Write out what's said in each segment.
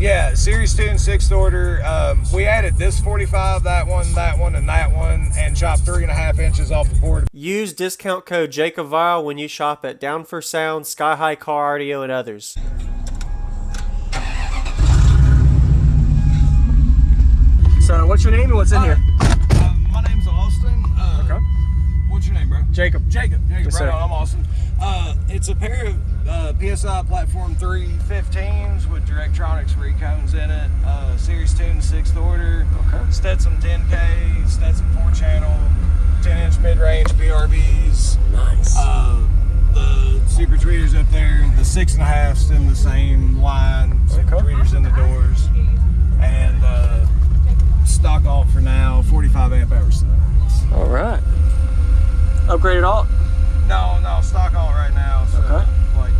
Yeah, Series 2 and 6th order. We added this 45, that one, and that one, and chopped 3.5 inches off the board. Use discount code JacobViral when you shop at Down for Sound, SkyHigh Car Audio, and others. So, what's your name and what's in here? My name's Austin. Okay. What's your name, bro? Jacob. Jacob, Yes, right sir. on. I'm Austin. It's a pair of PSI Platform 315s with Directronics recones in it. Series 2 and 6th order. Okay. Stetson 10K, Stetson 4-channel, 10-inch mid-range BRBs. Nice. The Super Tweeters up there, the 6.5's in the same line. Super Tweeters in the doors. And stock alt for now, 45 amp hours. All right. Upgraded alt? No, stock alt right now. So, Okay. like,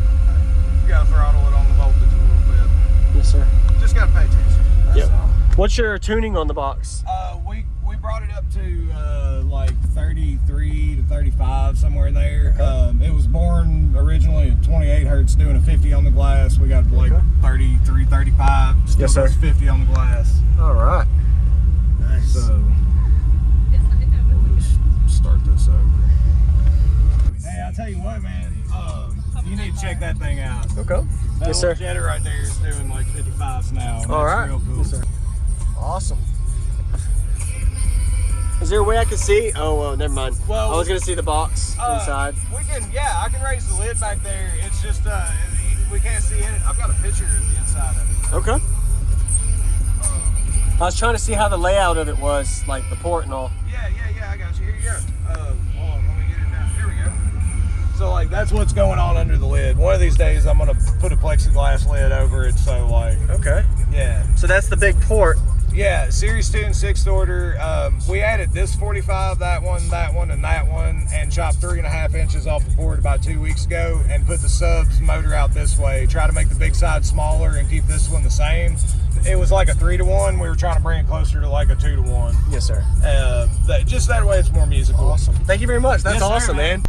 you gotta throttle it on the voltage a little bit. Yes, sir. Just gotta pay attention. That's all. What's your tuning on the box? We brought it up to like 33 to 35, somewhere in there. Okay. It was born originally at 28 hertz, doing a 50 on the glass. We got like 33, 35. Still Yes, sir. does 50 on the glass. All right. Nice. So we'll just start this over. Hey, I'll tell you what, man. You need to check that thing out. Okay. That Yes, sir. Jetta right there is doing like 55s now. All right. Real cool. Yes, sir. Awesome. Is there a way I can see? Oh, well, never mind. Well, I was gonna see the box inside. We can, I can raise the lid back there. It's just we can't see in it. I've got a picture of the inside of it. Okay. I was trying to see how the layout of it was, like the port and all. Yeah, I got you. Here you go. Hold on, let me get it now. Here we go. So like that's what's going on under the lid. One of these days I'm gonna put a plexiglass lid over it. So like, Okay. yeah. So that's the big port. Yeah, Series 2 and 6th order. We added this 45, that one, and that one, and chopped 3.5 inches off the board about 2 weeks ago, and put the subs motor out this way. Try to make the big side smaller and keep this one the same. It was like a 3-to-1. We were trying to bring it closer to like a 2-to-1. Yes, sir. Just that way it's more musical. Awesome. Thank you very much. That's Yes, sir, awesome, man.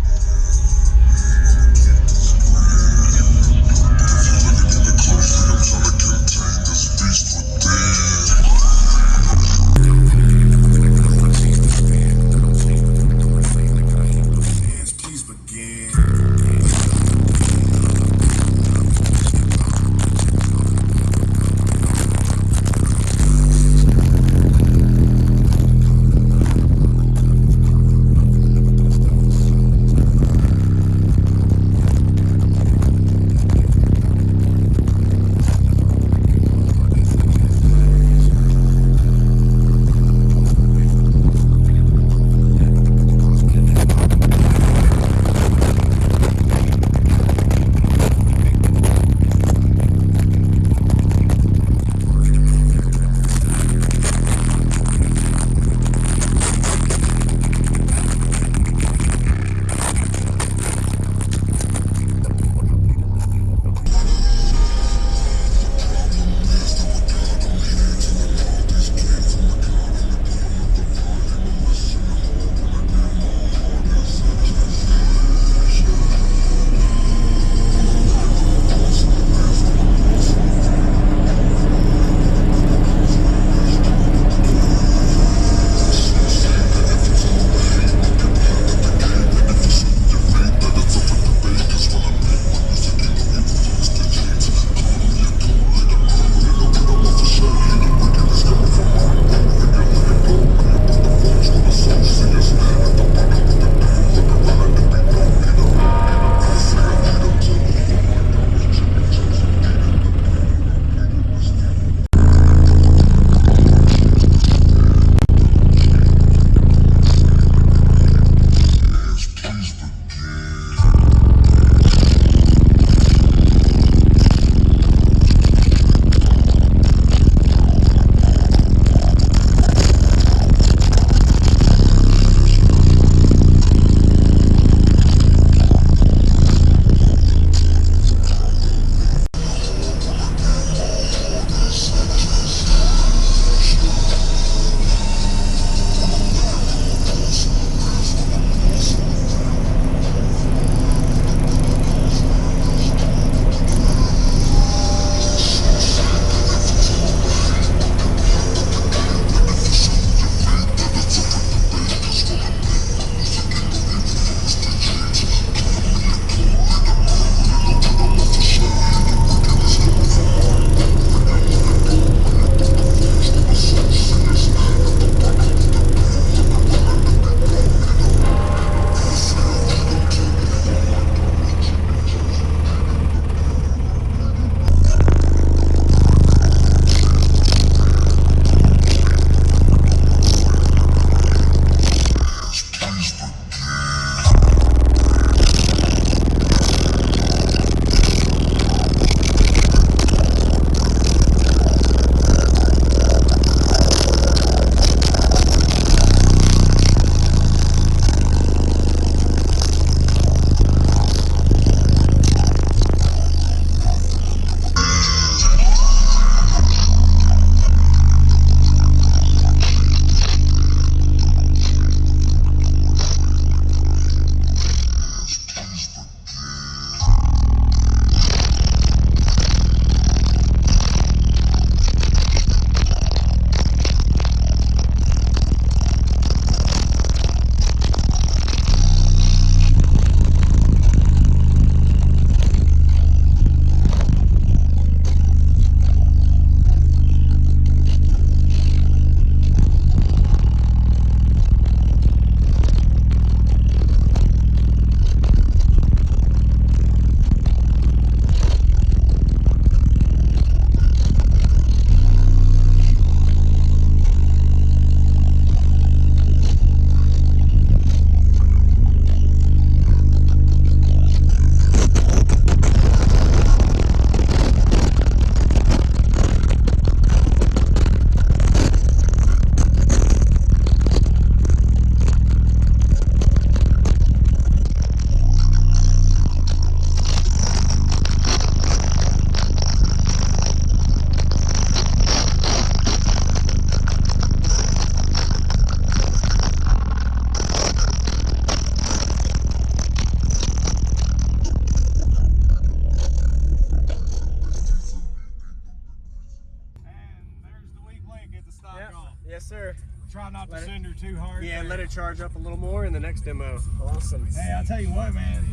Yes, sir. Try not to Let it- send her too hard. Yeah, there. let it charge up a little more in the next demo. Awesome. Hey, I'll tell you what, man.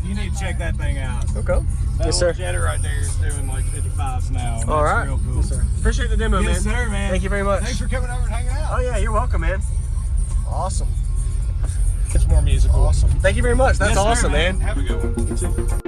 You need to check that thing out. Okay. That Yes, sir. Jetta right there is doing like 55s now. All That's right. real cool. Yes, sir. Appreciate the demo, Yes, man. sir, man. Thank you very much. Thanks for coming over and hanging out. Oh, yeah, you're welcome, man. Awesome. It's more musical. Awesome. Thank you very much. That's Yes, sir, awesome, man. Have a good one. You too.